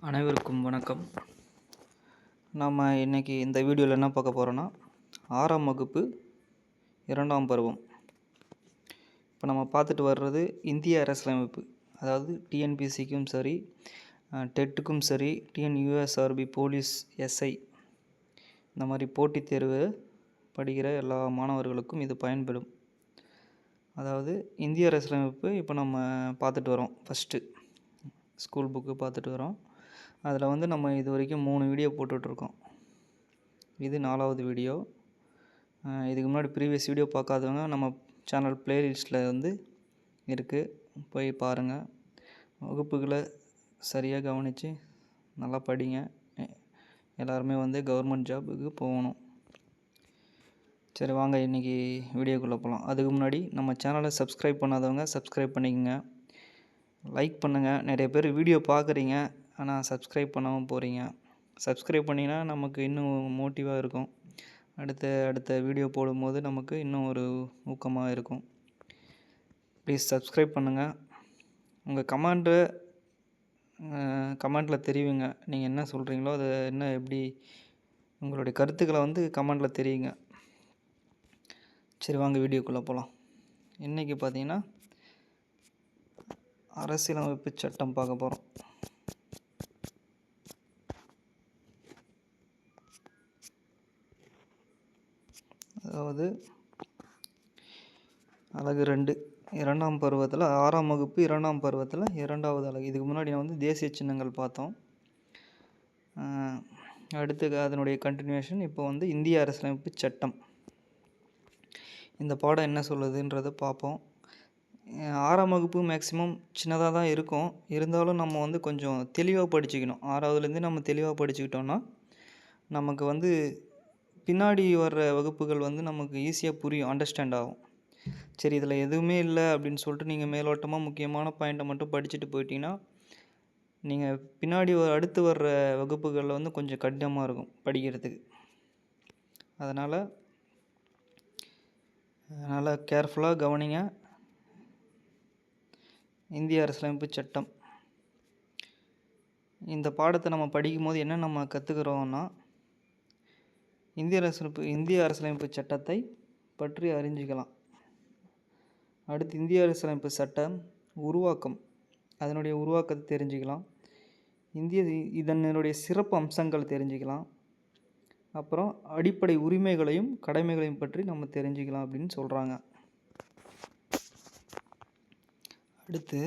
அனைவருக்கும் வணக்கம். நாம் இன்றைக்கி இந்த வீடியோவில் என்ன பார்க்க போகிறோன்னா 6ஆம் வகுப்பு 2ஆம் பருவம். இப்போ நம்ம பார்த்துட்டு வர்றது இந்திய அரசியலமைப்பு. அதாவது டிஎன்பிசிக்கும் சரி, டெட்டுக்கும் சரி, டிஎன்யூஎஸ்ஆர்பி, போலீஸ், எஸ்ஐ இந்த மாதிரி போட்டித் தேர்வு படிக்கிற எல்லா மாணவர்களுக்கும் இது பயன்படும். அதாவது இந்திய அரசியலமைப்பு இப்போ நம்ம பார்த்துட்டு வரோம். ஃபஸ்ட்டு ஸ்கூல் புக்கு பார்த்துட்டு வரோம். அதில் நம்ம இது வரைக்கும் 3 வீடியோ போட்டுட்ருக்கோம். இது 4வது வீடியோ. இதுக்கு முன்னாடி ப்ரீவியஸ் வீடியோ பார்க்காதவங்க நம்ம சேனல் ப்ளேலிஸ்ட்டில் இருக்குது, போய் பாருங்கள். வகுப்புகளை சரியாக கவனித்து நல்லா படிங்க. எல்லாருமே கவர்மெண்ட் ஜாபுக்கு போகணும். சரி, வாங்க இன்றைக்கி வீடியோக்குள்ளே போகலாம். அதுக்கு முன்னாடி நம்ம சேனலை சப்ஸ்கிரைப் பண்ணாதவங்க சப்ஸ்கிரைப் பண்ணிக்கோங்க, லைக் பண்ணுங்கள். நிறைய பேர் வீடியோ பார்க்குறீங்க, ஆனால் சப்ஸ்கிரைப் பண்ணாமல் போகிறீங்க. சப்ஸ்கிரைப் பண்ணிங்கன்னா நமக்கு இன்னும் மோட்டிவாக இருக்கும். அடுத்த வீடியோ போடும்போது நமக்கு இன்னும் ஒரு ஊக்கமாக இருக்கும். ப்ளீஸ் சப்ஸ்கிரைப் பண்ணுங்கள். உங்கள் கமெண்ட்டில் தெரிவிங்க. நீங்கள் என்ன சொல்கிறீங்களோ அது எப்படி உங்களுடைய கருத்துக்களை கமெண்ட்டில் தெரியுங்க. சரி, வாங்க வீடியோக்குள்ளே போகலாம். இன்றைக்கி பார்த்தீங்கன்னா அரசியலமைப்பு சட்டம் பார்க்க போகிறோம். அதாவது அலகு 2 2ஆம் பருவத்தில் 6ஆம் வகுப்பு 2ஆம் பருவத்தில் 2வது அலகு. இதுக்கு முன்னாடி தேசிய சின்னங்கள் பார்த்தோம். அடுத்து அதனுடைய கண்டினியூஷன் இப்போ இந்திய அரசியலமைப்பு சட்டம். இந்த பாடம் என்ன சொல்லுதுன்றதை பார்ப்போம். 6ஆம் வகுப்பு மேக்ஸிமம் சின்னதாக தான் இருக்கும். இருந்தாலும் நம்ம கொஞ்சம் தெளிவாக படிச்சுக்கணும். 6வதுலேருந்து நம்ம தெளிவாக படிச்சுக்கிட்டோன்னா நமக்கு பின்னாடி வர்ற வகுப்புகள் நமக்கு ஈஸியாக புரியும், அண்டர்ஸ்டாண்ட் ஆகும். சரி, இதில் எதுவுமே இல்லை அப்படின்னு சொல்லிட்டு நீங்கள் மேலோட்டமாக முக்கியமான பாயிண்ட்டை மட்டும் படிச்சுட்டு போயிட்டீங்கன்னா நீங்கள் பின்னாடி அடுத்து வர்ற வகுப்புகளில் கொஞ்சம் கடினமாக இருக்கும் படிக்கிறதுக்கு. அதனால் நல்லா கேர்ஃபுல்லாக கவனிங்க. இந்திய அரசியலமைப்பு சட்டம் இந்த பாடத்தை நம்ம படிக்கும்போது என்ன நம்ம கற்றுக்கிறோன்னா, இந்திய அரசியலமைப்பு சட்டத்தை பற்றி அறிஞ்சிக்கலாம். அடுத்து இந்திய அரசியலமைப்பு சட்டம் உருவாக்கம், அதனுடைய உருவாக்கத்தை தெரிஞ்சுக்கலாம். இதனுடைய சிறப்பு அம்சங்கள் தெரிஞ்சுக்கலாம். அப்புறம் அடிப்படை உரிமைகளையும் கடமைகளையும் பற்றி நம்ம தெரிஞ்சுக்கலாம் அப்படின்னு சொல்கிறாங்க. அடுத்து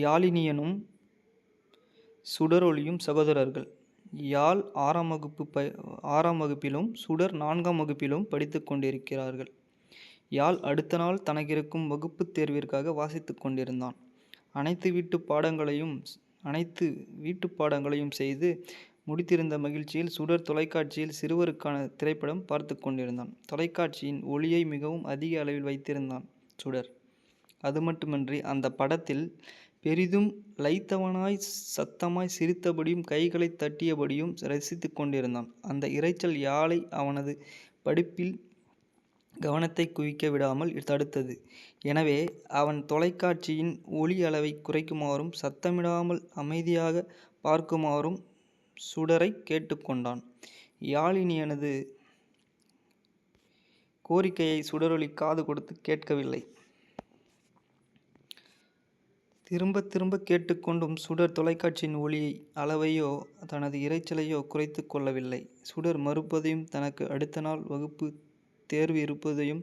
யாழினியனும் சுடரொளியும் சகோதரர்கள். யாழ் 6ஆம் வகுப்பிலும் சுடர் 4ஆம் வகுப்பிலும் படித்து கொண்டிருக்கிறார்கள். யாழ் அடுத்த நாள் தனக்கிருக்கும் வகுப்பு தேர்விற்காக வாசித்து கொண்டிருந்தான். அனைத்து வீட்டு பாடங்களையும் செய்து முடித்திருந்த மகிழ்ச்சியில் சுடர் தொலைக்காட்சியில் சிறுவருக்கான திரைப்படம் பார்த்து கொண்டிருந்தான். தொலைக்காட்சியின் ஒளியை மிகவும் அதிக அளவில் வைத்திருந்தான் சுடர். அது மட்டுமின்றி அந்த படத்தில் பெரிதும் லைத்தவனாய் சத்தமாய் சிரித்தபடியும் கைகளை தட்டியபடியும் ரசித்து கொண்டிருந்தான். அந்த இரைச்சல் யாழை அவனது படிப்பில் கவனத்தை குவிக்க விடாமல் தடுத்தது. எனவே அவன் தொலைக்காட்சியின் ஒளி அளவை குறைக்குமாறும் சத்தமிடாமல் அமைதியாக பார்க்குமாறும் சுடரை கேட்டுக்கொண்டான். யாழினியனது கோரிக்கையை சுடரொளி காது கொடுத்து கேட்கவில்லை. திரும்ப திரும்ப கேட்டுக்கொண்டும் சுடர் தொலைக்காட்சியின் ஒளி அளவையோ தனது இரைச்சலையோ குறைத்து கொள்ளவில்லை. சுடர் மறுப்பதையும் தனக்கு அடுத்த நாள் வகுப்பு தேர்வு இருப்பதையும்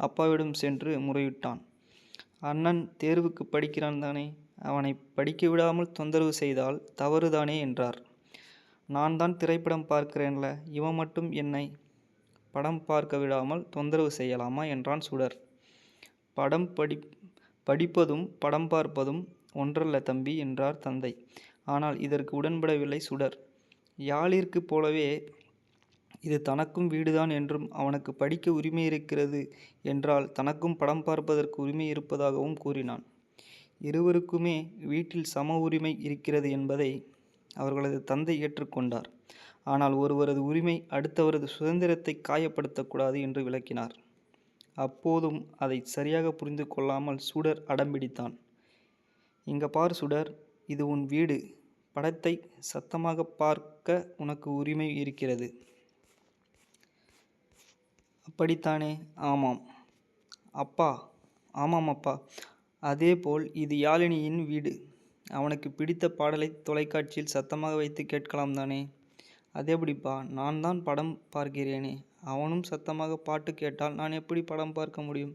அப்பாவிடம் சென்று முறையிட்டான். அண்ணன் தேர்வுக்கு படிக்கிறான் தானே, அவனை படிக்க விடாமல் தொந்தரவு செய்தால் தவறுதானே என்றார். நான் தான் திரைப்படம் பார்க்கிறேன்ல, இவன் மட்டும் என்னை படம் பார்க்க விடாமல் தொந்தரவு செய்யலாமா என்றான் சுடர். படிப்பதும் படம் பார்ப்பதும் ஒன்றல்ல தம்பி என்றார் தந்தை. ஆனால் இதற்கு உடன்படவில்லை சுடர். யாழிற்கு போலவே இது தனக்கும் வீடுதான் என்றும் அவனுக்கு படிக்க உரிமை இருக்கிறது என்றால் தனக்கும் படம் பார்ப்பதற்கு உரிமை இருப்பதாகவும் கூறினான். இருவருக்குமே வீட்டில் சம உரிமை இருக்கிறது என்பதை அவர்களது தந்தை ஏற்றுக்கொண்டார். ஆனால் ஒருவரது உரிமை அடுத்தவரது சுதந்திரத்தை காயப்படுத்தக்கூடாது என்று விளக்கினார். அப்போதும் அதை சரியாக புரிந்து கொள்ளாமல் சுடர் அடம்பிடித்தான். இங்க பார் சுடர், இது உன் வீடு. படத்தை சத்தமாக பார்க்க உனக்கு உரிமை இருக்கிறது. அப்படித்தானே? ஆமாம் அப்பா. ஆமாம் அப்பா. அதேபோல் இது யாழினியின் வீடு. அவனுக்கு பிடித்த பாடலை தொலைக்காட்சியில் சத்தமாக வைத்து கேட்கலாம் தானே? அதெப்படிப்பா? நான் தான் படம் பார்க்கிறேனே. அவனும் சத்தமாக பாட்டு கேட்டால் நான் எப்படி படம் பார்க்க முடியும்?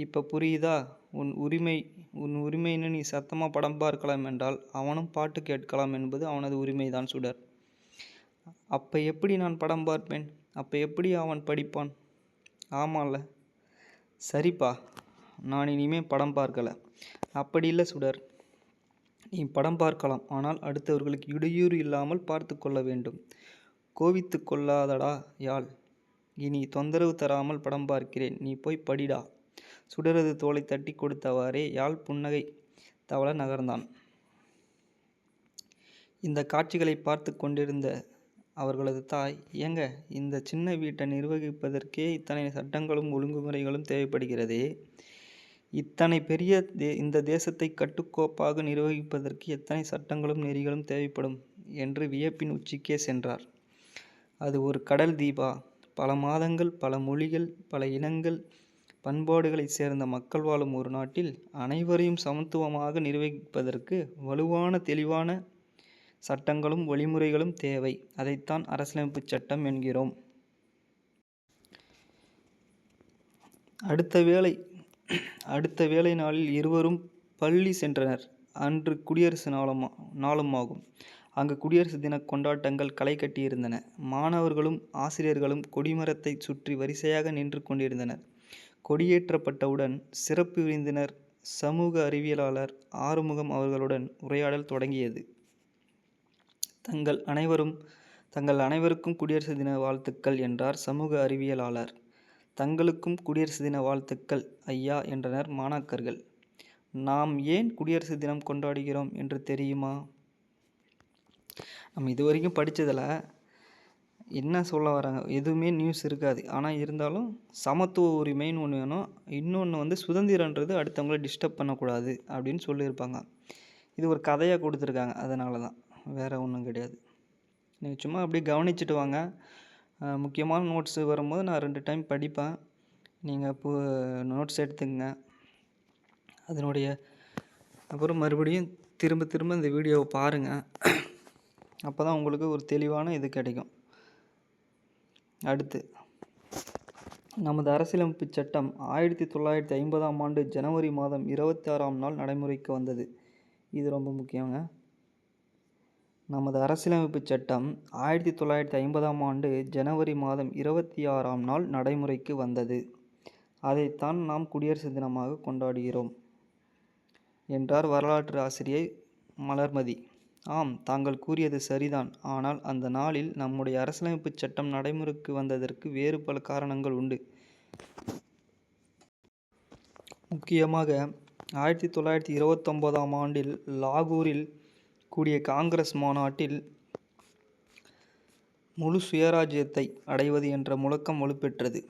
இப்போ புரியுதா? உன் உரிமைன்னு நீ சத்தமாக படம் பார்க்கலாம் என்றால் அவனும் பாட்டு கேட்கலாம் என்பது அவனது உரிமைதான் சுடர். அப்போ எப்படி நான் படம் பார்ப்பேன்? அப்போ எப்படி அவன் படிப்பான்? ஆமாம்ல. சரிப்பா, நான் இனிமே படம் பார்க்கல. அப்படி இல்லை சுடர், நீ படம் பார்க்கலாம், ஆனால் அடுத்தவர்களுக்கு இடையூறு இல்லாமல் பார்த்து கொள்ள வேண்டும். கோவித்து கொள்ளாதடா யாழ். இனி தொந்தரவு தராமல் படம் பார்க்கிறேன், நீ போய் படிடா. சுடரது தோலை தட்டி கொடுத்தவாறே யாழ் புன்னகை தவள நகர்ந்தான். இந்த காட்சிகளை பார்த்து கொண்டிருந்த அவர்களது தாய், ஏங்க, இந்த சின்ன வீட்டை நிர்வகிப்பதற்கே இத்தனை சட்டங்களும் ஒழுங்குமுறைகளும் தேவைப்படுகிறதே, இத்தனை பெரிய இந்த தேசத்தை கட்டுக்கோப்பாக நிர்வகிப்பதற்கு எத்தனை சட்டங்களும் நெறிகளும் தேவைப்படும் என்று வியப்பின் உச்சிக்கே சென்றார். அது ஒரு கடல் தீபா. பல மாதங்கள், பல மொழிகள், பல இனங்கள், பண்பாடுகளைச் சேர்ந்த மக்கள் வாழும் ஒரு நாட்டில் அனைவரையும் சமத்துவமாக நிர்வகிப்பதற்கு வலுவான தெளிவான சட்டங்களும் வழிமுறைகளும் தேவை. அதைத்தான் அரசியலமைப்பு சட்டம் என்கிறோம். அடுத்த வேளை நாளில் இருவரும் பள்ளி சென்றனர். அன்று குடியரசு நாளுமாகும். அங்கு குடியரசு தின கொண்டாட்டங்கள் களை கட்டியிருந்தன. மாணவர்களும் ஆசிரியர்களும் கொடிமரத்தை சுற்றி வரிசையாக நின்று கொண்டிருந்தனர். கொடியேற்றப்பட்டவுடன் சிறப்பு விருந்தினர் சமூக அறிவியலாளர் ஆறுமுகம் அவர்களுடன் உரையாடல் தொடங்கியது. தங்கள் அனைவருக்கும் குடியரசு தின வாழ்த்துக்கள் என்றார் சமூக அறிவியலாளர். தங்களுக்கும் குடியரசு தின வாழ்த்துக்கள் ஐயா என்றனர் மாணாக்கர்கள். நாம் ஏன் குடியரசு தினம் கொண்டாடுகிறோம் என்று தெரியுமா? நம்ம இதுவரைக்கும் படித்ததில் என்ன சொல்ல வராங்க, எதுவுமே நியூஸ் இருக்காது. ஆனால் இருந்தாலும் சமத்துவ உரிமைன்னு ஒன்று வேணும். இன்னொன்று சுதந்திரன்றது அடுத்தவங்கள டிஸ்டர்ப் பண்ணக்கூடாது அப்படின்னு சொல்லியிருப்பாங்க. இது ஒரு கதையாக கொடுத்துருக்காங்க, அதனால தான், வேறு ஒன்றும் கிடையாது. நீங்கள் சும்மா அப்படியே கவனிச்சுட்டு வாங்க. முக்கியமான நோட்ஸு வரும்போது நான் 2 டைம் படிப்பேன். நீங்கள் இப்போ நோட்ஸ் எடுத்துக்கங்க. அதனுடைய அப்புறம் மறுபடியும் திரும்ப இந்த வீடியோவை பாருங்கள். அப்போ தான் உங்களுக்கு ஒரு தெளிவான இது கிடைக்கும். அடுத்து, நமது அரசியலமைப்பு சட்டம் 1950ஆம் ஆண்டு ஜனவரி மாதம் 26ஆம் நாள் நடைமுறைக்கு வந்தது. இது ரொம்ப முக்கியங்க. நமது அரசியலமைப்பு சட்டம் 1950ஆம் ஆண்டு ஜனவரி மாதம் 26ஆம் நாள் நடைமுறைக்கு வந்தது. அதைத்தான் நாம் குடியரசு தினமாக கொண்டாடுகிறோம் என்றார் வரலாற்று ஆசிரியை மலர்மதி. ஆம், தாங்கள் கூறியது சரிதான். ஆனால் அந்த நாளில் நம்முடைய அரசியலமைப்பு சட்டம் நடைமுறைக்கு வந்ததற்கு வேறு பல காரணங்கள் உண்டு. முக்கியமாக 1929ஆம் ஆண்டில் லாகூரில் கூடிய காங்கிரஸ் மாநாட்டில் முழு சுயராஜ்யத்தை அடைவது என்ற முழக்கம் வலுப்பெற்றது.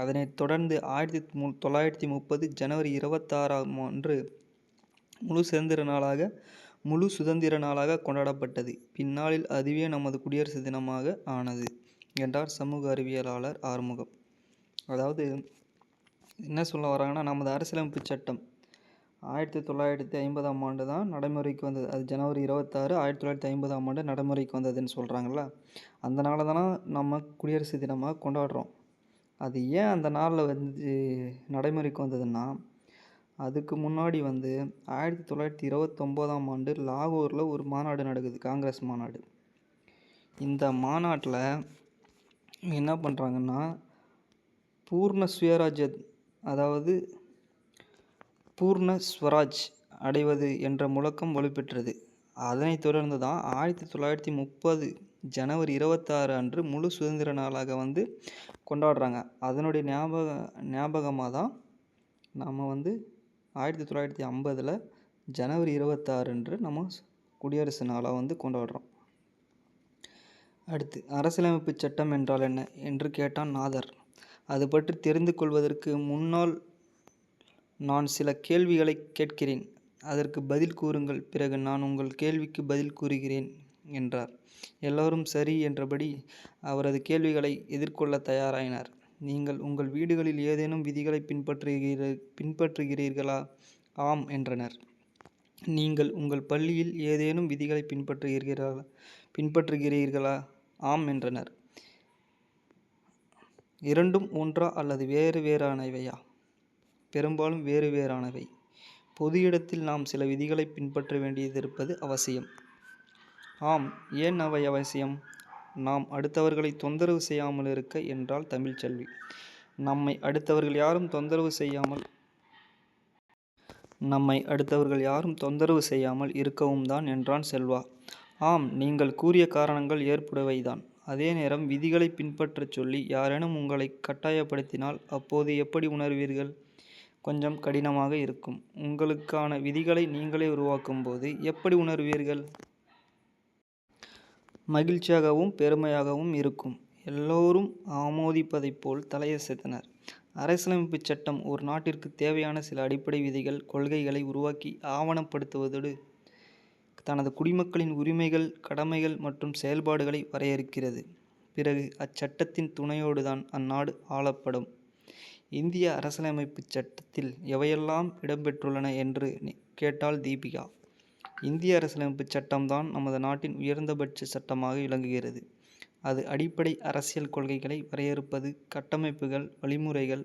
அதனைத் தொடர்ந்து 1930 ஜனவரி 26ஆம் அன்று முழு சுதந்திர நாளாக கொண்டாடப்பட்டது. பின்னாளில் அதுவே நமது குடியரசு தினமாக ஆனது என்றார் சமூக அறிவியலாளர் ஆறுமுகம். அதாவது என்ன சொல்ல வராங்கன்னா, நமது அரசியலமைப்பு சட்டம் 1950ஆம் ஆண்டு தான் நடைமுறைக்கு வந்தது. அது ஜனவரி 26, 1950ஆம் ஆண்டு நடைமுறைக்கு வந்ததுன்னு சொல்கிறாங்களா. அந்த நாளை தானே நம்ம குடியரசு தினமாக கொண்டாடுறோம். அது ஏன் அந்த நாளில் நடைமுறைக்கு வந்ததுன்னா, அதுக்கு முன்னாடி 1929ஆம் ஆண்டு லாகூரில் ஒரு மாநாடு நடக்குது, காங்கிரஸ் மாநாடு. இந்த மாநாட்டில் என்ன பண்ணுறாங்கன்னா, பூர்ண சுயராஜ்ய, அதாவது பூர்ண ஸ்வராஜ் அடைவது என்ற முழக்கம் வலுப்பெற்றது. அதனைத் தொடர்ந்து தான் 1930 ஜனவரி 26 அன்று முழு சுதந்திர நாளாக கொண்டாடுறாங்க. அதனுடைய ஞாபகமாக தான் நாம் 1950 ஜனவரி 26 அன்று நம்ம குடியரசு நாளாக கொண்டாடுறோம். அடுத்து, அரசியலமைப்பு சட்டம் என்றால் என்ன என்று கேட்டான் நாதர். அது பற்றி தெரிந்து கொள்வதற்கு முன்னால் நான் சில கேள்விகளை கேட்கிறேன். அதற்கு பதில் கூறுங்கள். பிறகு நான் உங்கள் கேள்விக்கு பதில் கூறுகிறேன் என்றார். எல்லோரும் சரி என்றபடி அவரது கேள்விகளை எதிர்கொள்ள தயாராயினர். நீங்கள் உங்கள் வீடுகளில் ஏதேனும் விதிகளை பின்பற்றுகிறீர்களா? ஆம் என்றனர். நீங்கள் உங்கள் பள்ளியில் ஏதேனும் விதிகளை பின்பற்றுகிறீர்களா? ஆம் என்றனர். இரண்டும் ஒன்றா அல்லது வேறு வேறானவையா? பெரும்பாலும் வேறு வேறானவை. பொது இடத்தில் நாம் சில விதிகளை பின்பற்ற வேண்டியதிருப்பது அவசியம். ஆம். ஏன் அவை அவசியம்? நாம் அடுத்தவர்களை தொந்தரவு செய்யாமல் இருக்க என்றால் தமிழ்ச்செல்வி. நம்மை அடுத்தவர்கள் யாரும் தொந்தரவு செய்யாமல் இருக்கவும் தான் என்றான் செல்வா. ஆம், நீங்கள் கூறிய காரணங்கள் ஏற்புடையவைதான். அதே நேரம் விதிகளை பின்பற்றச் சொல்லி யாரேனும் உங்களை கட்டாயப்படுத்தினால் அப்போது எப்படி உணர்வீர்கள்? கொஞ்சம் கடினமாக இருக்கும். உங்களுக்கான விதிகளை நீங்களே உருவாக்கும் போது எப்படி உணர்வீர்கள்? மகிழ்ச்சியாகவும் பெருமையாகவும் இருக்கும். எல்லோரும் ஆமோதிப்பதைப் போல் தலையசைத்தனர். அரசியலமைப்பு சட்டம் ஒரு நாட்டிற்கு தேவையான சில அடிப்படை விதிகள், கொள்கைகளை உருவாக்கி ஆவணப்படுத்துவதோடு தனது குடிமக்களின் உரிமைகள், கடமைகள் மற்றும் செயல்பாடுகளை வரையறுக்கிறது. பிறகு அச்சட்டத்தின் துணையோடுதான் அந்நாடு ஆளப்படும். இந்திய அரசியலமைப்பு சட்டத்தில் எவையெல்லாம் இடம்பெற்றுள்ளன என்று கேட்டாள் தீபிகா. இந்திய அரசியலமைப்பு சட்டம்தான் நமது நாட்டின் உயர்ந்தபட்ச சட்டமாக விளங்குகிறது. அது அடிப்படை அரசியல் கொள்கைகளை வரையறுப்பது, கட்டமைப்புகள், வழிமுறைகள்,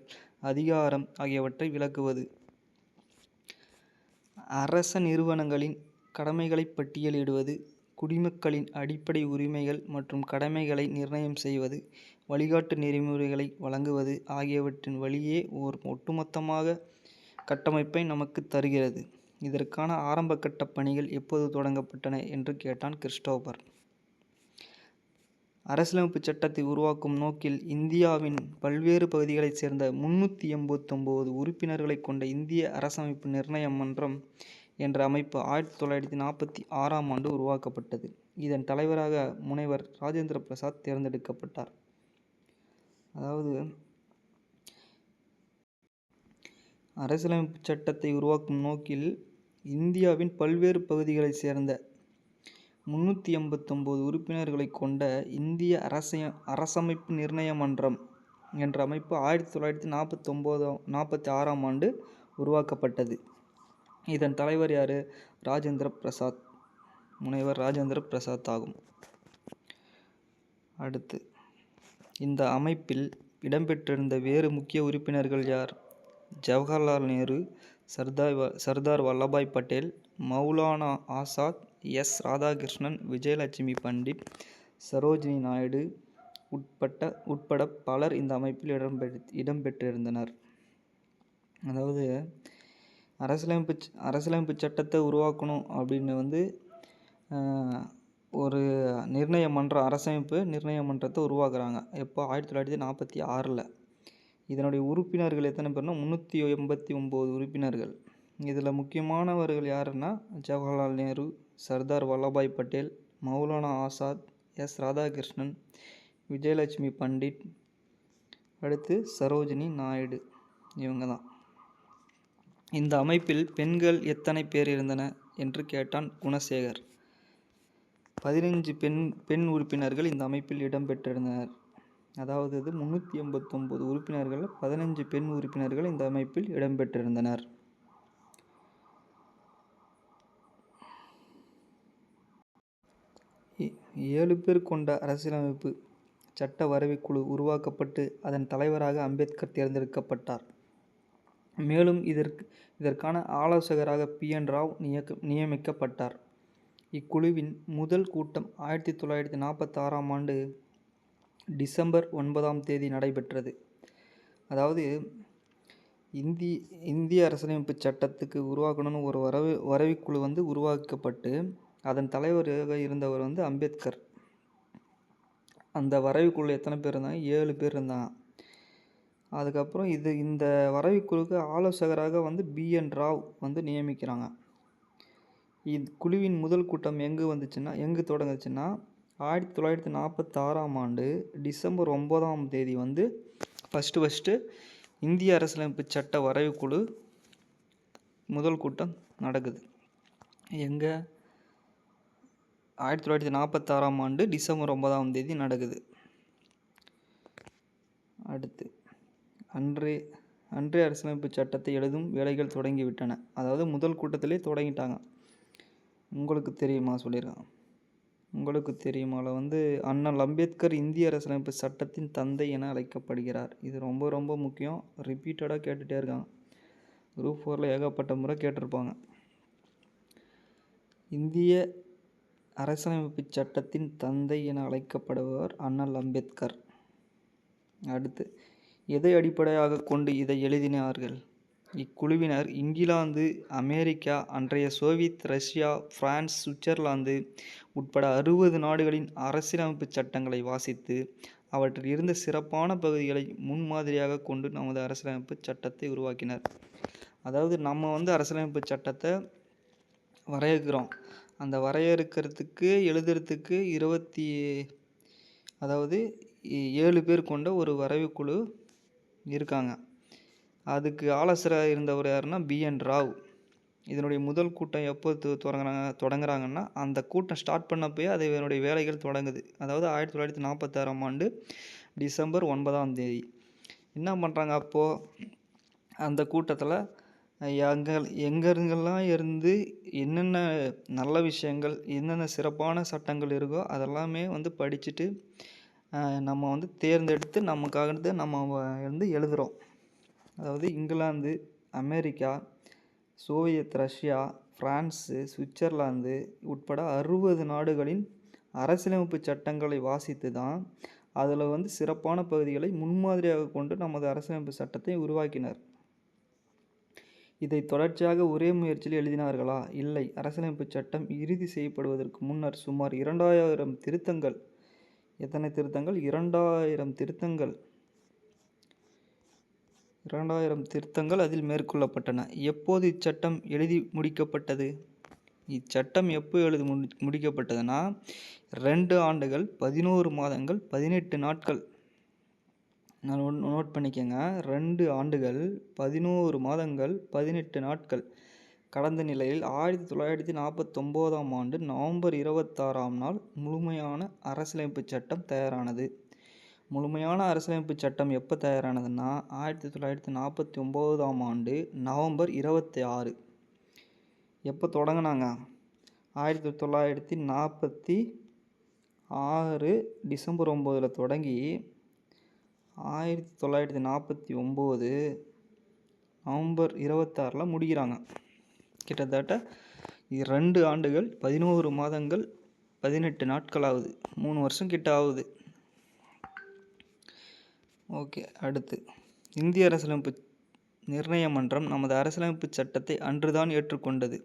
அதிகாரம் ஆகியவற்றை விளக்குவது. அரச நிறுவனங்களின் கடமைகளை பட்டியலிடுவது, குடிமக்களின் அடிப்படை உரிமைகள் மற்றும் கடமைகளை நிர்ணயம் செய்வது, வழிகாட்டு நெறிமுறைகளை வழங்குவது ஆகியவற்றின் வழியே ஓர் ஒட்டுமொத்தமாக கட்டமைப்பை நமக்கு தருகிறது. இதற்கான ஆரம்பகட்ட பணிகள் எப்போது தொடங்கப்பட்டன என்று கேட்டான் கிறிஸ்டோபர். அரசியலமைப்பு சட்டத்தை உருவாக்கும் நோக்கில் இந்தியாவின் பல்வேறு பகுதிகளைச் சேர்ந்த 389 உறுப்பினர்களை கொண்ட இந்திய அரசமைப்பு நிர்ணய மன்றம் என்ற அமைப்பு 1946ஆம் ஆண்டு உருவாக்கப்பட்டது. இதன் தலைவராக முனைவர் ராஜேந்திர பிரசாத் தேர்ந்தெடுக்கப்பட்டார். அதாவது அரசியலமைப்பு சட்டத்தை உருவாக்கும் நோக்கில் இந்தியாவின் பல்வேறு பகுதிகளைச் சேர்ந்த 389 உறுப்பினர்களை கொண்ட இந்திய அரசமைப்பு நிர்ணய மன்றம் என்ற அமைப்பு 1946ஆம் ஆண்டு உருவாக்கப்பட்டது. இதன் தலைவர் யார்? ராஜேந்திர பிரசாத், முனைவர் ராஜேந்திர பிரசாத் ஆகும். அடுத்து, இந்த அமைப்பில் இடம்பெற்றிருந்த வேறு முக்கிய உறுப்பினர்கள் யார்? ஜவஹர்லால் நேரு, சர்தார் வல்லபாய் பட்டேல், மௌலானா ஆசாத், எஸ். ராதாகிருஷ்ணன், விஜயலட்சுமி பண்டிட், சரோஜினி நாயுடு உட்பட பலர் இந்த அமைப்பில் இடம்பெற்றிருந்தனர். அதாவது அரசியலமைப்பு சட்டத்தை உருவாக்கணும் அப்படின்னு ஒரு அரசமைப்பு நிர்ணய மன்றத்தை உருவாக்குறாங்க. எப்போ? 1946. இதனுடைய உறுப்பினர்கள் எத்தனை பேர்னா 389 உறுப்பினர்கள். இதில் முக்கியமானவர்கள் யாருன்னா ஜவஹர்லால் நேரு, சர்தார் வல்லபாய் பட்டேல், மௌலானா ஆசாத், எஸ். ராதாகிருஷ்ணன், விஜயலட்சுமி பண்டிட், அடுத்து சரோஜினி நாயுடு. இவங்க தான். இந்த அமைப்பில் பெண்கள் எத்தனை பேர் இருந்தன என்று கேட்டான் குணசேகர். 15 பெண் உறுப்பினர்கள் இந்த அமைப்பில் இடம்பெற்றிருந்தனர். அதாவது 389 உறுப்பினர்கள், 15 பெண் உறுப்பினர்கள் இந்த அமைப்பில் இடம்பெற்றிருந்தனர். ஏழு பேர் கொண்ட அரசியலமைப்பு சட்ட வரைவுக்குழு உருவாக்கப்பட்டு அதன் தலைவராக அம்பேத்கர் தேர்ந்தெடுக்கப்பட்டார். மேலும் இதற்கான ஆலோசகராக P.N. ராவ் நியமிக்கப்பட்டார். இக்குழுவின் முதல் கூட்டம் 1946ஆம் ஆண்டு டிசம்பர் 9ஆம் தேதி நடைபெற்றது. அதாவது இந்திய அரசியலமைப்பு சட்டத்துக்கு உருவாக்கணும்னு ஒரு வரைவுக்குழு உருவாக்கப்பட்டு அதன் தலைவராக இருந்தவர் அம்பேத்கர். அந்த வரைவுக்குழு எத்தனை பேர் இருந்தாங்க? 7 பேர் இருந்தாங்க. அதுக்கப்புறம் இந்த வரைவுக்குழுக்கு ஆலோசகராக B.N. ராவ் நியமிக்கிறாங்க. இக்குழுவின் முதல் கூட்டம் எங்கு தொடங்குச்சுன்னா 1946ஆம் ஆண்டு டிசம்பர் 9ஆம் தேதி ஃபஸ்ட்டு இந்திய அரசியலமைப்பு சட்ட வரைவு குழு முதல் கூட்டம் நடக்குது. எங்கே? 1946ஆம் ஆண்டு டிசம்பர் 9ஆம் தேதி நடக்குது. அடுத்து அன்றைய அரசியலமைப்பு சட்டத்தை எழுதும் வேலைகள் தொடங்கிவிட்டன. அதாவது முதல் கூட்டத்திலே தொடங்கிட்டாங்க. உங்களுக்கு தெரியுமா சொல்லியிருக்காங்க. உங்களுக்கு தெரியுமால அண்ணல் அம்பேத்கர் இந்திய அரசியலமைப்பு சட்டத்தின் தந்தை என அழைக்கப்படுகிறார். இது ரொம்ப ரொம்ப முக்கியம். ரிப்பீட்டடாக கேட்டுகிட்டே இருக்காங்க. குரூப் 4ல் ஏகப்பட்ட முறை கேட்டிருப்பாங்க. இந்திய அரசியலமைப்பு சட்டத்தின் தந்தை என அழைக்கப்படுபவர் அண்ணல் அம்பேத்கர். அடுத்து எதை அடிப்படையாக கொண்டு இதை எழுதினார்கள்? இக்குழுவினர் இங்கிலாந்து, அமெரிக்கா, அன்றைய சோவியத் ரஷ்யா, பிரான்ஸ், சுவிட்சர்லாந்து உட்பட 60 நாடுகளின் அரசியலமைப்பு சட்டங்களை வாசித்து அவற்றில் இருந்த சிறப்பான பகுதிகளை முன்மாதிரியாக கொண்டு நமது அரசியலமைப்பு சட்டத்தை உருவாக்கினர். அதாவது நம்ம அரசியலமைப்பு சட்டத்தை வரையறுக்கிறோம். அந்த வரையறுக்கிறதுக்கு எழுதுறதுக்கு 7 பேர் கொண்ட ஒரு வரைவு குழு இருக்காங்க. அதுக்கு ஆலோசகராக இருந்தவர் யாருன்னா BN ராவ். இதனுடைய முதல் கூட்டம் எப்போ தொடங்குறாங்கன்னா அந்த கூட்டம் ஸ்டார்ட் பண்ணப்போயே அது இதனுடைய வேலைகள் தொடங்குது. அதாவது 1946ஆம் ஆண்டு டிசம்பர் 9ஆம் தேதி. என்ன பண்ணுறாங்க அப்போது? அந்த கூட்டத்தில் எங்கெங்கெல்லாம் இருந்து என்னென்ன நல்ல விஷயங்கள், என்னென்ன சிறப்பான சட்டங்கள் இருக்கோ அதெல்லாமே படிச்சுட்டு நம்ம தேர்ந்தெடுத்து நமக்காக நம்ம எழுதுகிறோம். அதாவது England, America, Soviet Russia, France, Switzerland உட்பட 60 நாடுகளின் அரசியலமைப்பு சட்டங்களை வாசித்து தான் அதில் சிறப்பான பகுதிகளை முன்மாதிரியாக கொண்டு நமது அரசியலமைப்பு சட்டத்தை உருவாக்கினர். இதை தொடர்ச்சியாக ஒரே முயற்சியில் எழுதினார்களா? இல்லை. அரசியலமைப்பு சட்டம் இறுதி செய்யப்படுவதற்கு முன்னர் சுமார் 2000 திருத்தங்கள். எத்தனை திருத்தங்கள்? 2000 திருத்தங்கள். 2000 திருத்தங்கள் அதில் மேற்கொள்ளப்பட்டன. எப்போது இச்சட்டம் எழுதி முடிக்கப்பட்டது? இச்சட்டம் எப்போ எழுதி முடிக்கப்பட்டதுன்னா 2 ஆண்டுகள் 11 மாதங்கள் 18 நாட்கள். நான் நோட் பண்ணிக்கங்க. 2 ஆண்டுகள் 11 மாதங்கள் 18 நாட்கள் கடந்த நிலையில் 1949ஆம் ஆண்டு நவம்பர் 26ஆம் நாள் முழுமையான அரசியலமைப்பு சட்டம் தயாரானது. முழுமையான அரசியலமைப்பு சட்டம் எப்போ தயாரானதுன்னா 1949ஆம் ஆண்டு நவம்பர் 26. எப்போ தொடங்கினாங்க? 1946 டிசம்பர் 9 தொடங்கி 1949 நவம்பர் 26 முடிக்கிறாங்க. கிட்டத்தட்ட 2 ஆண்டுகள் 11 மாதங்கள் 18 நாட்கள் ஆகுது. 3 வருஷம் கிட்ட ஆகுது. ஓகே. அடுத்து இந்திய அரசியலமைப்பு நிர்ணய மன்றம் நமது அரசியலமைப்பு சட்டத்தை அன்றுதான் ஏற்றுக்கொண்டது.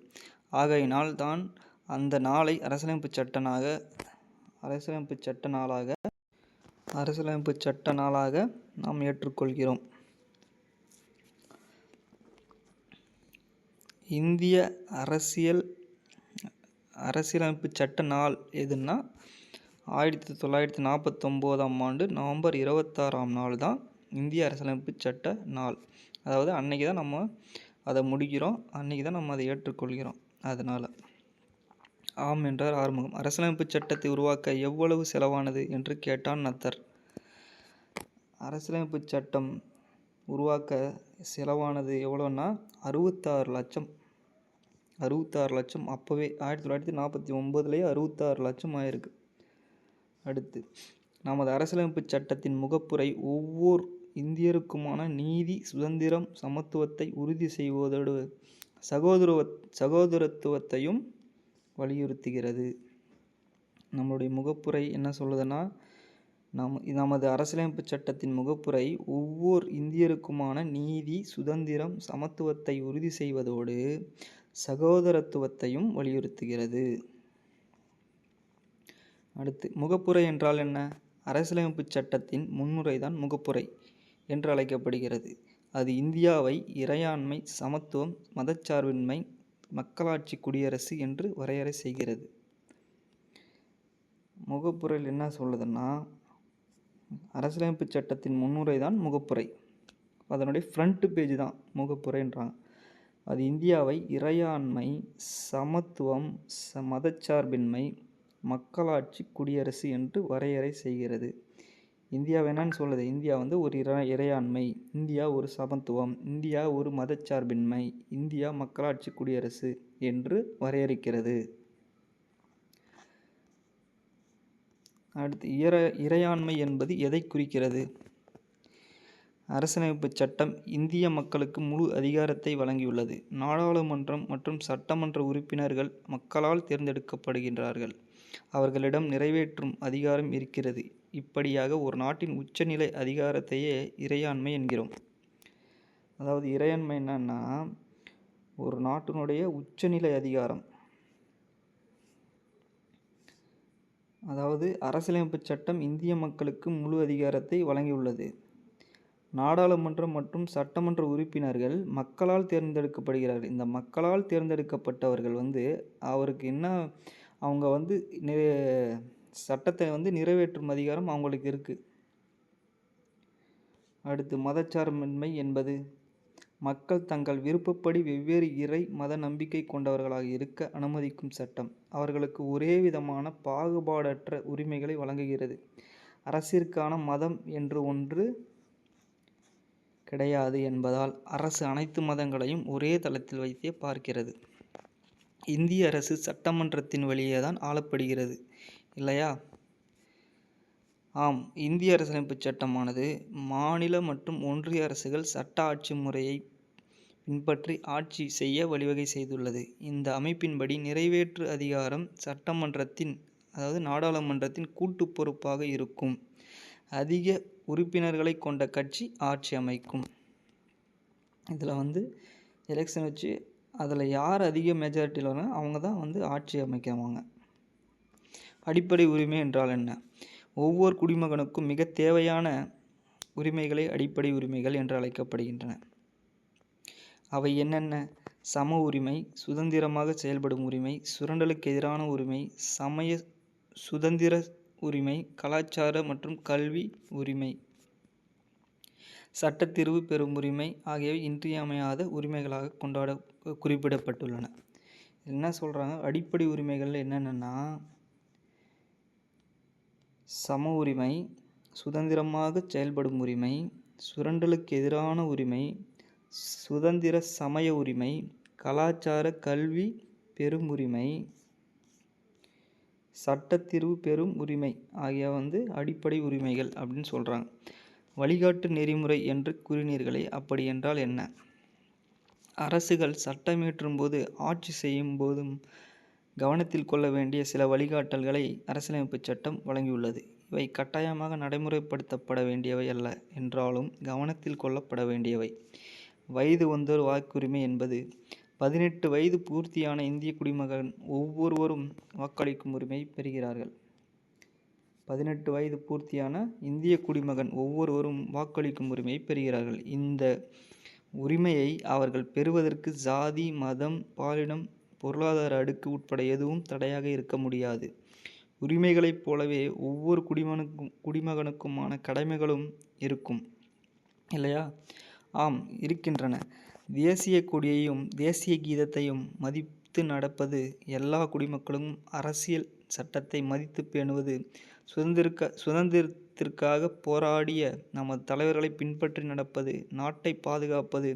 ஆகையினால் தான் அந்த நாளை அரசியலமைப்பு சட்ட நாளாக நாம் ஏற்றுக்கொள்கிறோம். இந்திய அரசியலமைப்பு சட்ட நாள் எதுன்னா 1949ஆம் ஆண்டு நவம்பர் 26ஆம் நாள் தான் இந்திய அரசியலமைப்பு சட்ட நாள். அதாவது அன்னைக்கு தான் நம்ம அதை முடிக்கிறோம், அன்னைக்கு தான் நம்ம அதை ஏற்றுக்கொள்கிறோம். அதனால் ஆம் என்றார் ஆறுமுகம். அரசியலமைப்பு சட்டத்தை உருவாக்க எவ்வளவு செலவானது என்று கேட்டான் நத்தர். அரசியலமைப்பு சட்டம் உருவாக்க செலவானது எவ்வளோன்னா 66 லட்சம். 66 லட்சம். அப்போவே 1949லேயே 66 லட்சம் ஆயிருக்கு. அடுத்து நமது அரசியலமைப்பு சட்டத்தின் முகப்புரை ஒவ்வொரு இந்தியருக்குமான நீதி, சுதந்திரம், சமத்துவத்தை உறுதி செய்வதோடு சகோதரத்துவத்தையும் வலியுறுத்துகிறது. நம்மளுடைய முகப்புரை என்ன சொல்லுதுன்னா, நமது அரசியலமைப்பு சட்டத்தின் முகப்புரை ஒவ்வொரு இந்தியருக்குமான நீதி, சுதந்திரம், சமத்துவத்தை உறுதி செய்வதோடு சகோதரத்துவத்தையும் வலியுறுத்துகிறது. அடுத்து முகப்புரை என்றால் என்ன? அரசியலமைப்பு சட்டத்தின் முன்னுரை தான் முகப்புரை என்று அழைக்கப்படுகிறது. அது இந்தியாவை இறையாண்மை, சமத்துவம், மதச்சார்பின்மை, மக்களாட்சி குடியரசு என்று வரையறை செய்கிறது. முகப்புரையில் என்ன சொல்லுதுன்னா, அரசியலமைப்பு சட்டத்தின் முன்னுரை தான் முகப்புரை. அதனுடைய ஃப்ரண்ட் பேஜ் தான் முகப்புரைன்றாங்க. அது இந்தியாவை இறையாண்மை, சமத்துவம், மதச்சார்பின்மை, மக்களாட்சி, குடியரசு என்று வரையறை செய்கிறது. இந்தியா என்னன்னு சொல்லுது? இந்தியா ஒரு இறையாண்மை, இந்தியா ஒரு சமத்துவம், இந்தியா ஒரு மதச்சார்பின்மை, இந்தியா மக்களாட்சி, குடியரசு என்று வரையறுக்கிறது. அடுத்து, இறையாண்மை என்பது எதை குறிக்கிறது? அரசியலமைப்பு சட்டம் இந்திய மக்களுக்கு முழு அதிகாரத்தை வழங்கியுள்ளது. நாடாளுமன்றம் மற்றும் சட்டமன்ற உறுப்பினர்கள் மக்களால் தேர்ந்தெடுக்கப்படுகின்றார்கள். அவர்களிடம் நிறைவேற்றும் அதிகாரம் இருக்கிறது. இப்படியாக ஒரு நாட்டின் உச்சநிலை அதிகாரத்தையே இறையாண்மை என்கிறோம். அதாவது இறையாண்மை என்னன்னா, ஒரு நாட்டினுடைய உச்சநிலை அதிகாரம். அதாவது அரசியலமைப்பு சட்டம் இந்திய மக்களுக்கு முழு அதிகாரத்தை வழங்கியுள்ளது. நாடாளுமன்றம் மற்றும் சட்டமன்ற உறுப்பினர்கள் மக்களால் தேர்ந்தெடுக்கப்படுகிறார்கள். இந்த மக்களால் தேர்ந்தெடுக்கப்பட்டவர்கள் அவருக்கு என்ன, அவங்க சட்டத்தை நிறைவேற்றும் அதிகாரம் அவங்களுக்கு இருக்குது. அடுத்து, மதச்சார்பின்மை என்பது மக்கள் தங்கள் விருப்பப்படி வெவ்வேறு இறை மத நம்பிக்கை கொண்டவர்களாக இருக்க அனுமதிக்கும் சட்டம். அவர்களுக்கு ஒரே விதமான பாகுபாடற்ற உரிமைகளை வழங்குகிறது. அரசிற்கான மதம் என்று ஒன்று கிடையாது என்பதால் அரசு அனைத்து மதங்களையும் ஒரே தளத்தில் வைத்தே பார்க்கிறது. இந்திய அரசு சட்டமன்றத்தின் வழியே தான் ஆளப்படுகிறது, இல்லையா? ஆம், இந்திய அரசியலமைப்பு சட்டமானது மாநில மற்றும் ஒன்றிய அரசுகள் சட்ட ஆட்சி முறையை பின்பற்றி ஆட்சி செய்ய வழிவகை செய்துள்ளது. இந்த அமைப்பின்படி நிறைவேற்று அதிகாரம் சட்டமன்றத்தின், அதாவது நாடாளுமன்றத்தின் கூட்டு பொறுப்பாக இருக்கும். அதிக உறுப்பினர்களை கொண்ட கட்சி ஆட்சி அமைக்கும். இதில் எலெக்ஷன் வச்சு அதில் யார் அதிக மெஜாரிட்டியில் வராங்க அவங்க தான் ஆட்சி அமைக்குவாங்க. அடிப்படை உரிமை என்றால் என்ன? ஒவ்வொரு குடிமகனுக்கும் மிக தேவையான உரிமைகளை அடிப்படை உரிமைகள் என்று அழைக்கப்படுகின்றன. அவை என்னென்ன? சம உரிமை, சுதந்திரமாக செயல்படும் உரிமை, சுரண்டலுக்கு எதிரான உரிமை, சமய சுதந்திர உரிமை, கலாச்சார மற்றும் கல்வி உரிமை, சட்டத்தீர்வு பெறும் உரிமை ஆகியவை இன்றியமையாத உரிமைகளாக குறிப்பிடப்பட்டுள்ளன. என்ன சொல்கிறாங்க? அடிப்படை உரிமைகள் என்னென்னா, சம உரிமை, சுதந்திரமாக செயல்படும் உரிமை, சுரண்டலுக்கு எதிரான உரிமை, சுதந்திர சமய உரிமை, கலாச்சார கல்வி பெறும் உரிமை, சட்டத்தீர்வு பெறும் உரிமை ஆகிய அடிப்படை உரிமைகள் அப்படின்னு சொல்கிறாங்க. வழிகாட்டு நெறிமுறை என்று கூறினீர்களே, அப்படி என்றால் என்ன? அரசுகள் சட்டம் இயற்றும் போது, ஆட்சி செய்யும் போதும் கவனத்தில் கொள்ள வேண்டிய சில வழிகாட்டல்களை அரசியலமைப்பு சட்டம் வழங்கியுள்ளது. இவை கட்டாயமாக நடைமுறைப்படுத்தப்பட வேண்டியவை அல்ல என்றாலும் கவனத்தில் கொள்ளப்பட வேண்டியவை. வயது வந்தோர் வாக்குரிமை என்பது 18 வயது பூர்த்தியான இந்திய குடிமகன் ஒவ்வொருவரும் வாக்களிக்கும் உரிமை பெறுகிறார்கள். 18 வயது பூர்த்தியான இந்திய குடிமகன் ஒவ்வொருவரும் வாக்களிக்கும் உரிமை பெறுகிறார்கள். இந்த உரிமையை அவர்கள் பெறுவதற்கு ஜாதி, மதம், பாலினம், பொருளாதார அடுக்கு உட்பட எதுவும் தடையாக இருக்க முடியாது. உரிமைகளைப் போலவே ஒவ்வொரு குடிமகனுக்குமான கடமைகளும் இருக்கும், இல்லையா? ஆம், இருக்கின்றன. தேசிய கொடியையும் தேசிய கீதத்தையும் மதித்து நடப்பது, எல்லா குடிமக்களும் அரசியல் சட்டத்தை மதித்து பேணுவது, சுதந்திரத்திற்காக போராடிய நமது தலைவர்களை பின்பற்றி நடப்பது, நாட்டை பாதுகாப்பது,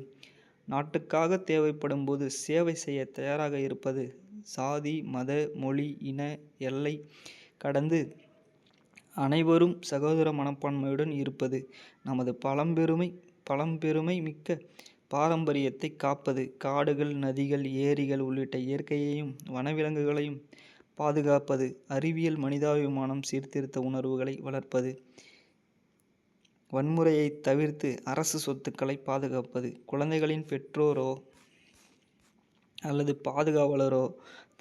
நாட்டுக்காக தேவைப்படும் போது சேவை செய்ய தயாராக இருப்பது, சாதி, மத, மொழி, இன எல்லை கடந்து அனைவரும் சகோதர மனப்பான்மையுடன் இருப்பது, நமது பழம்பெருமை மிக்க பாரம்பரியத்தை காப்பது, காடுகள், நதிகள், ஏரிகள் உள்ளிட்ட இயற்கையையும் வனவிலங்குகளையும் பாதுகாப்பது, அறிவியல், மனிதாபிமானம், சீர்திருத்த உணர்வுகளை வளர்ப்பது, வன்முறையை தவிர்த்து அரசு சொத்துக்களை பாதுகாப்பது, குழந்தைகளின் பெற்றோரோ அல்லது பாதுகாவலரோ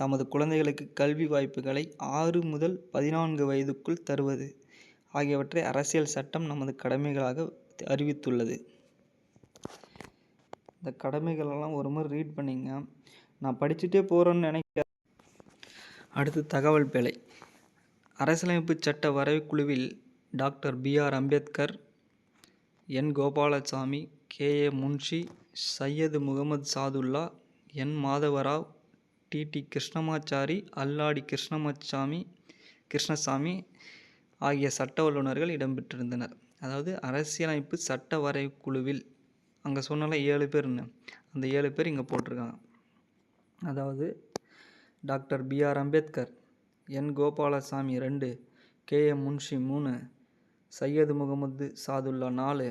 தமது குழந்தைகளுக்கு கல்வி வாய்ப்புகளை 6 முதல் 14 வயதுக்குள் தருவது ஆகியவற்றை அரசியல் சட்டம் நமது கடமைகளாக அறிவித்துள்ளது. இந்த கடமைகளெல்லாம் ஒரு முறை ரீட் பண்ணிங்க. நான் படிச்சுட்டே போகிறேன்னு நினைக்க. அடுத்து, தகவல் பேழை. அரசியலமைப்பு சட்ட வரைவுக்குழுவில் டாக்டர் பிஆர் அம்பேத்கர், என் கோபாலசாமி, கேஏ முன்ஷி, சையது முகமது சாதுல்லா, என் மாதவராவ், டிடி கிருஷ்ணமாச்சாரி, அல்லாடி கிருஷ்ணசாமி ஆகிய சட்ட வல்லுநர்கள் இடம்பெற்றிருந்தனர். அதாவது அரசியலமைப்பு சட்ட வரைவு குழுவில் அங்கே சொன்னால 7 பேர்னு, அந்த 7 பேர் இங்கே போட்டிருக்காங்க. அதாவது டாக்டர் பிஆர் அம்பேத்கர், என் கோபாலசாமி 2, கேஏ முன்ஷி 3, சையது முகமது சாதுல்லா 4,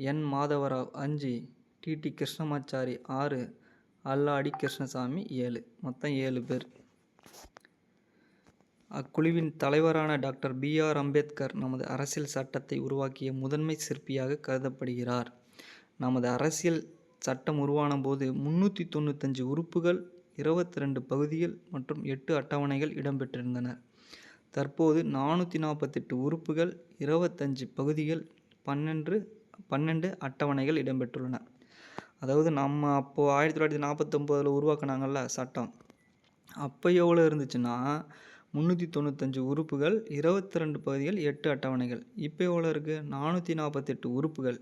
என் மாதவராவ் 5, டிடி கிருஷ்ணமாச்சாரி 6, அல்லாடி கிருஷ்ணசாமி 7, மொத்தம் 7 பேர். அக்குழுவின் தலைவரான டாக்டர் பிஆர் அம்பேத்கர் நமது அரசியல் சட்டத்தை உருவாக்கிய முதன்மை சிற்பியாக கருதப்படுகிறார். நமது அரசியல் சட்டம் உருவான போது 395 உறுப்புகள், 22 பகுதிகள் மற்றும் 8 அட்டவணைகள் இடம்பெற்றிருந்தன. தற்போது 448 உறுப்புகள், 25 பகுதிகள், 12 அட்டவணைகள் இடம்பெற்றுள்ளன. அதாவது நம்ம அப்போது 1949 உருவாக்குனாங்கள்ல சட்டம், அப்போ எவ்வளோ இருந்துச்சுன்னா 395 உறுப்புகள், 22 பகுதிகள், 8 அட்டவணைகள். இப்போ எவ்வளோ இருக்குது? 448 உறுப்புகள்,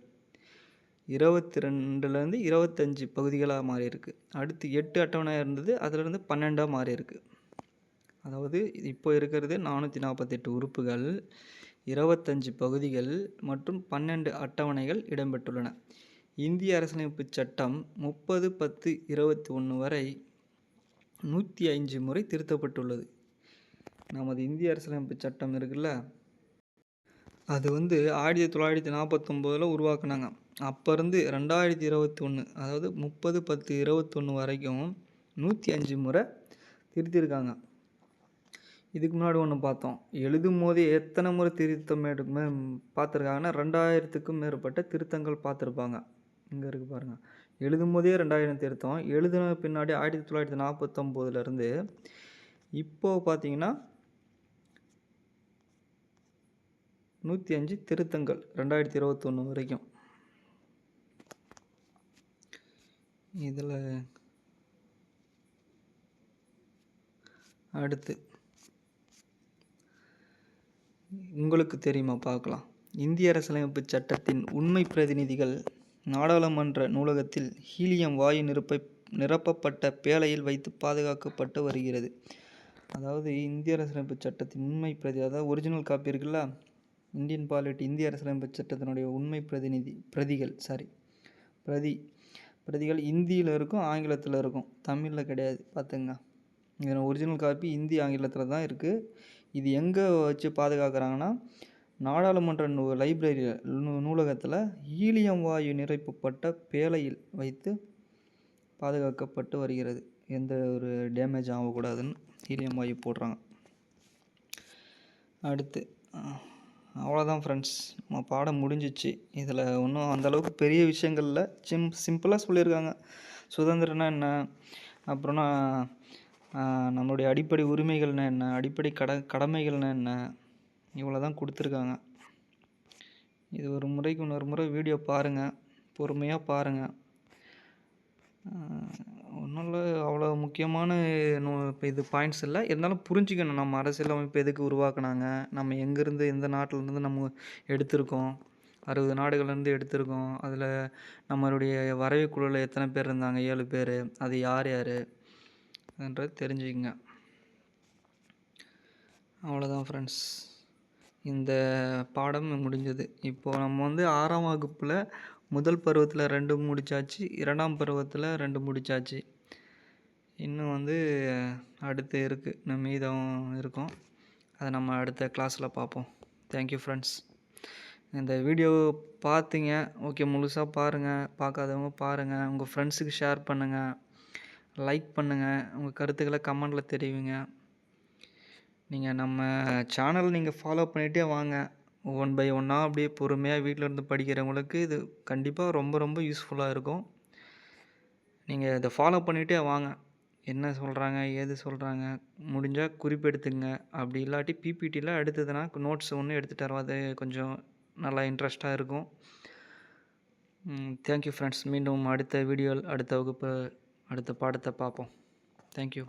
22லேருந்து 25 பகுதிகளாக மாறி இருக்குது. அடுத்து 8 அட்டவணை இருந்தது, அதிலிருந்து 12ஆக மாறி இருக்குது. அதாவது இப்போ இருக்கிறது 448 உறுப்புகள், 25 பகுதிகள் மற்றும் 12 அட்டவணைகள் இடம்பெற்றுள்ளன. இந்திய அரசியலமைப்பு சட்டம் 30/10/21 வரை 105 முறை திருத்தப்பட்டுள்ளது. நமது இந்திய அரசியலமைப்பு சட்டம் இருக்குல்ல, அது 1949 உருவாக்குனாங்க. அப்போ இருந்து 2021, அதாவது 30/10/21 வரைக்கும் 105 முறை திருத்தியிருக்காங்க. இதுக்கு முன்னாடி ஒன்று பார்த்தோம், எழுதும் போதே எத்தனை முறை திருத்தம் பார்த்துருக்காங்கன்னா 2000க்கும் மேற்பட்ட திருத்தங்கள் பார்த்துருப்பாங்க. இங்கே இருக்குது பாருங்கள், எழுதும் போதே 2000 திருத்தம், எழுதுன பின்னாடி 1949லேருந்து இப்போது பார்த்தீங்கன்னா 105 திருத்தங்கள் 2021 வரைக்கும். இதில் அடுத்து உங்களுக்கு தெரியுமா பார்க்கலாம். இந்திய அரசியலமைப்பு சட்டத்தின் உண்மை பிரதிநிதிகள் நாடாளுமன்ற நூலகத்தில் ஹீலியம் வாயு நிரப்பப்பட்ட பேழையில் வைத்து பாதுகாக்கப்பட்டு வருகிறது. அதாவது இந்திய அரசியலமைப்பு சட்டத்தின் உண்மை பிரதி, அதாவது ஒரிஜினல் காப்பி இருக்குல்ல, இந்தியன் பாலிட்டி, இந்திய அரசியலமைப்பு சட்டத்தினுடைய உண்மை பிரதிகள் இந்தியில் இருக்கும், ஆங்கிலத்தில் இருக்கும், தமிழில் கிடையாது. பார்த்துங்க, இதில் ஒரிஜினல் காப்பி இந்தி ஆங்கிலத்தில் தான் இருக்குது. இது எங்கே வச்சு பாதுகாக்கிறாங்கன்னா நாடாளுமன்ற நூலகத்தில் ஹீலியம் வாயு நிரப்பப்பட்ட பேழையில் வைத்து பாதுகாக்கப்பட்டு வருகிறது. எந்த ஒரு டேமேஜ் ஆகக்கூடாதுன்னு ஹீலியம் வாயு போடுறாங்க. அடுத்து அவ்வளோதான் ஃப்ரெண்ட்ஸ், நம்ம பாடம் முடிஞ்சிச்சு. இதில் ஒன்றும் அந்தளவுக்கு பெரிய விஷயங்களில் சிம்பிளாக சொல்லியிருக்காங்க. சுதந்திரம்னா என்ன, அப்புறம்னா நம்மளுடைய அடிப்படை உரிமைகள்னா என்ன, அடிப்படை கடமைகள்னா என்ன, இவ்வளோ தான் கொடுத்துருக்காங்க. இது ஒரு முறைக்கு இன்னொரு முறை வீடியோ பாருங்கள், பொறுமையாக பாருங்கள். ஒன்றும் இல்லை, அவ்வளோ முக்கியமான இப்போ இது பாயிண்ட்ஸ் இல்லை, இருந்தாலும் புரிஞ்சுக்கணும் நம்ம அரசியலமைப்பு எதுக்கு உருவாக்குனாங்க, நம்ம எங்கேருந்து எந்த நாட்டிலேருந்து நம்ம எடுத்திருக்கோம், 60 நாடுகள்லேருந்து எடுத்திருக்கோம். அதில் நம்மளுடைய வரைவு குழுவில் எத்தனை பேர் இருந்தாங்க? 7 பேர். அது யார் யாருன்றது தெரிஞ்சுக்கங்க. அவ்வளோதான் ஃப்ரெண்ட்ஸ், இந்த பாடம் முடிஞ்சது. இப்போது நம்ம 6ஆம் வகுப்பில் முதல் பருவத்தில் 2 முடித்தாச்சு, 2ஆம் பருவத்தில் 2 முடித்தாச்சு. இன்னும் அடுத்து இருக்குது, இன்னும் மீதம் இருக்கும். அதை நம்ம அடுத்த கிளாஸில் பார்ப்போம். Thank you friends. இந்த வீடியோ பார்த்தீங்க, ஓகே, முழுசாக பாருங்கள். பார்க்காதவங்க பாருங்கள், உங்கள் ஃப்ரெண்ட்ஸுக்கு ஷேர் பண்ணுங்கள், லைக் பண்ணுங்கள், உங்கள் கருத்துக்களை கமெண்டில் தெரிவிங்க. நீங்கள் நம்ம சேனல் நீங்கள் ஃபாலோ பண்ணிகிட்டே வாங்க. 1 by 1 அப்படியே பொறுமையாக வீட்டில் இருந்து படிக்கிறவங்களுக்கு இது கண்டிப்பாக ரொம்ப ரொம்ப யூஸ்ஃபுல்லாக இருக்கும். நீங்கள் இதை ஃபாலோ பண்ணிகிட்டே வாங்க. என்ன சொல்கிறாங்க, ஏது சொல்கிறாங்க, முடிஞ்சால் குறிப்பெடுத்துங்க. அப்படி இல்லாட்டி பிபிடியில் எடுத்ததுன்னா நோட்ஸ் ஒன்று எடுத்துகிட்டு வரோம், அது கொஞ்சம் நல்லா இன்ட்ரெஸ்ட்டாக இருக்கும். Thank you friends. மீண்டும் அடுத்த வீடியோவில் அடுத்த வகுப்பு அடுத்த பாடத்தை பார்ப்போம். தேங்க்யூ.